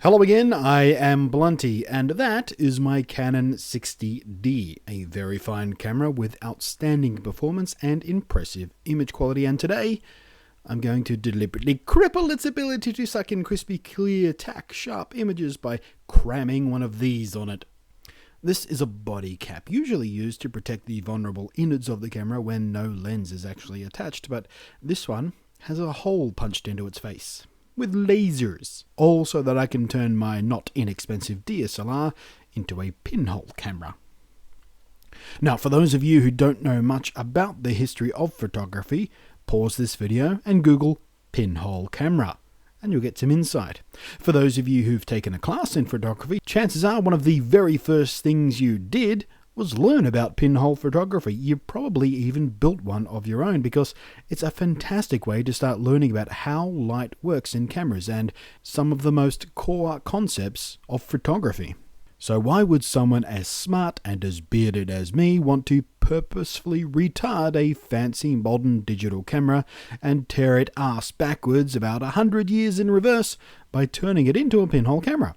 Hello again, I am Blunty, and that is my Canon 60D, a very fine camera with outstanding performance and impressive image quality, and today I'm going to deliberately cripple its ability to suck in crispy, clear, tack, sharp images by cramming one of these on it. This is a body cap, usually used to protect the vulnerable innards of the camera when no lens is actually attached, but this one has a hole punched into its face with lasers, all so that I can turn my not inexpensive DSLR into a pinhole camera. Now, for those of you who don't know much about the history of photography, pause this video and Google pinhole camera, and you'll get some insight. For those of you who've taken a class in photography, chances are one of the very first things you did was learn about pinhole photography. You probably even built one of your own because it's a fantastic way to start learning about how light works in cameras and some of the most core concepts of photography. So why would someone as smart and as bearded as me want to purposefully retard a fancy modern digital camera and tear it ass backwards about 100 years in reverse by turning it into a pinhole camera?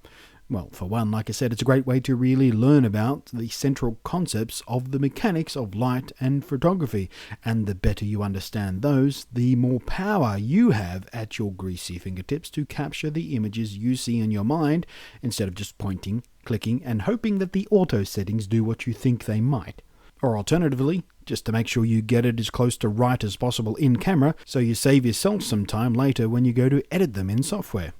Well, for one, like I said, it's a great way to really learn about the central concepts of the mechanics of light and photography, and the better you understand those, the more power you have at your greasy fingertips to capture the images you see in your mind, instead of just pointing, clicking, and hoping that the auto settings do what you think they might. Or alternatively, just to make sure you get it as close to right as possible in camera, so you save yourself some time later when you go to edit them in software.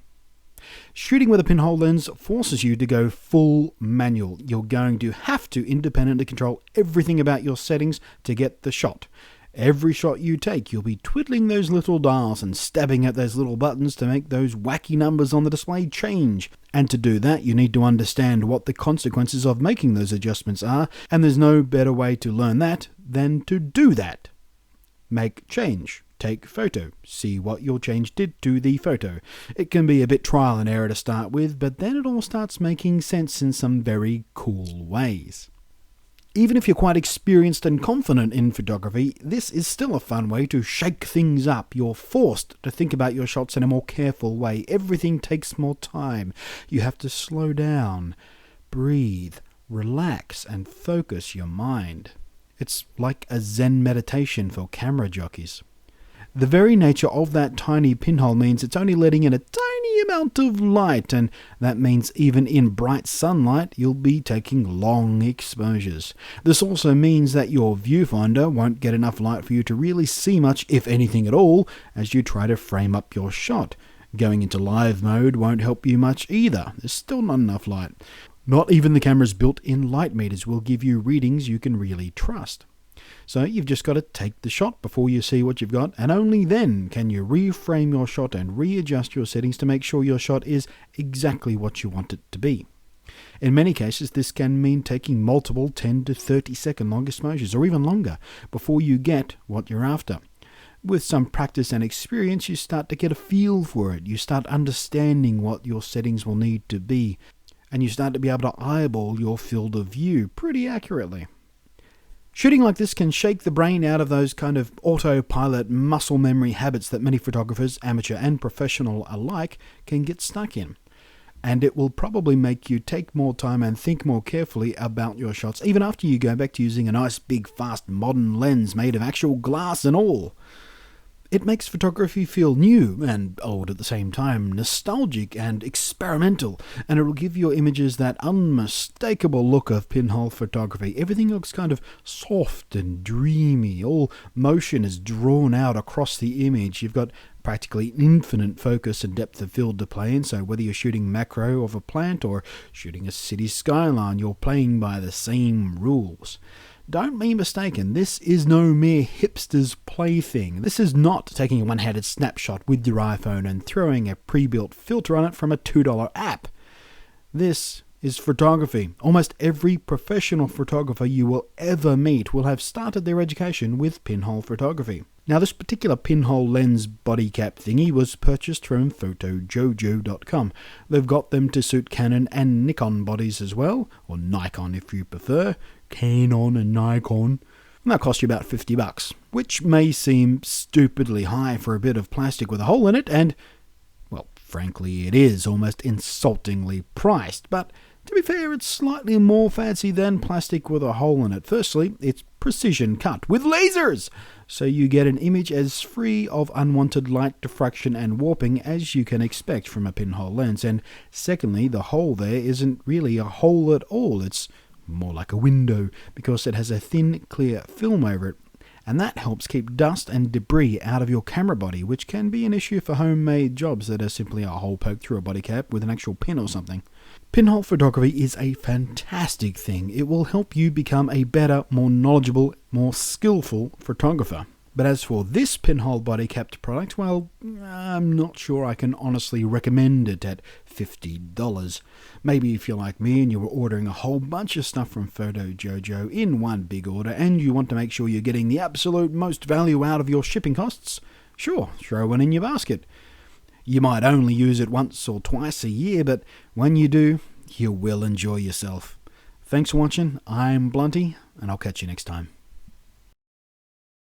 Shooting with a pinhole lens forces you to go full manual. You're going to have to independently control everything about your settings to get the shot. Every shot you take, you'll be twiddling those little dials and stabbing at those little buttons to make those wacky numbers on the display change. And to do that, you need to understand what the consequences of making those adjustments are, and there's no better way to learn that than to do that. Make change. Take photo. See what your change did to the photo. It can be a bit trial and error to start with, but then it all starts making sense in some very cool ways. Even if you're quite experienced and confident in photography, this is still a fun way to shake things up. You're forced to think about your shots in a more careful way. Everything takes more time. You have to slow down, breathe, relax, and focus your mind. It's like a Zen meditation for camera jockeys. The very nature of that tiny pinhole means it's only letting in a tiny amount of light, and that means even in bright sunlight you'll be taking long exposures. This also means that your viewfinder won't get enough light for you to really see much, if anything at all, as you try to frame up your shot. Going into live mode won't help you much either. There's still not enough light. Not even the camera's built-in light meters will give you readings you can really trust. So you've just got to take the shot before you see what you've got, and only then can you reframe your shot and readjust your settings to make sure your shot is exactly what you want it to be. In many cases, this can mean taking multiple 10 to 30 second long exposures, or even longer, before you get what you're after. With some practice and experience, you start to get a feel for it. You start understanding what your settings will need to be, and you start to be able to eyeball your field of view pretty accurately. Shooting like this can shake the brain out of those kind of autopilot muscle memory habits that many photographers, amateur and professional alike, can get stuck in. And it will probably make you take more time and think more carefully about your shots, even after you go back to using a nice big fast modern lens made of actual glass and all. It makes photography feel new and old at the same time, nostalgic and experimental, and it will give your images that unmistakable look of pinhole photography. Everything looks kind of soft and dreamy. All motion is drawn out across the image. You've got practically infinite focus and depth of field to play in, so whether you're shooting macro of a plant or shooting a city skyline, you're playing by the same rules. Don't be mistaken, this is no mere hipster's plaything. This is not taking a one-handed snapshot with your iPhone and throwing a pre-built filter on it from a $2 app. This is photography. Almost every professional photographer you will ever meet will have started their education with pinhole photography. Now, this particular pinhole lens body cap thingy was purchased from Photojojo.com. They've got them to suit Canon and Nikon bodies as well, or Nikon if you prefer. Canon and Nikon. And that cost you about $50, which may seem stupidly high for a bit of plastic with a hole in it, and, well, Frankly, it is almost insultingly priced, but to be fair, it's slightly more fancy than plastic with a hole in it. Firstly, it's precision cut with lasers, so you get an image as free of unwanted light diffraction and warping as you can expect from a pinhole lens. And secondly, the hole there isn't really a hole at all. It's more like a window because it has a thin, clear film over it. And that helps keep dust and debris out of your camera body, which can be an issue for homemade jobs that are simply a hole poked through a body cap with an actual pin or something. Pinhole photography is a fantastic thing. It will help you become a better, more knowledgeable, more skillful photographer. But as for this pinhole body capped product, well, I'm not sure I can honestly recommend it at $50. Maybe if you're like me and you were ordering a whole bunch of stuff from Photojojo in one big order and you want to make sure you're getting the absolute most value out of your shipping costs, sure, throw one in your basket. You might only use it once or twice a year, but when you do, you will enjoy yourself. Thanks for watching. I'm Blunty, and I'll catch you next time.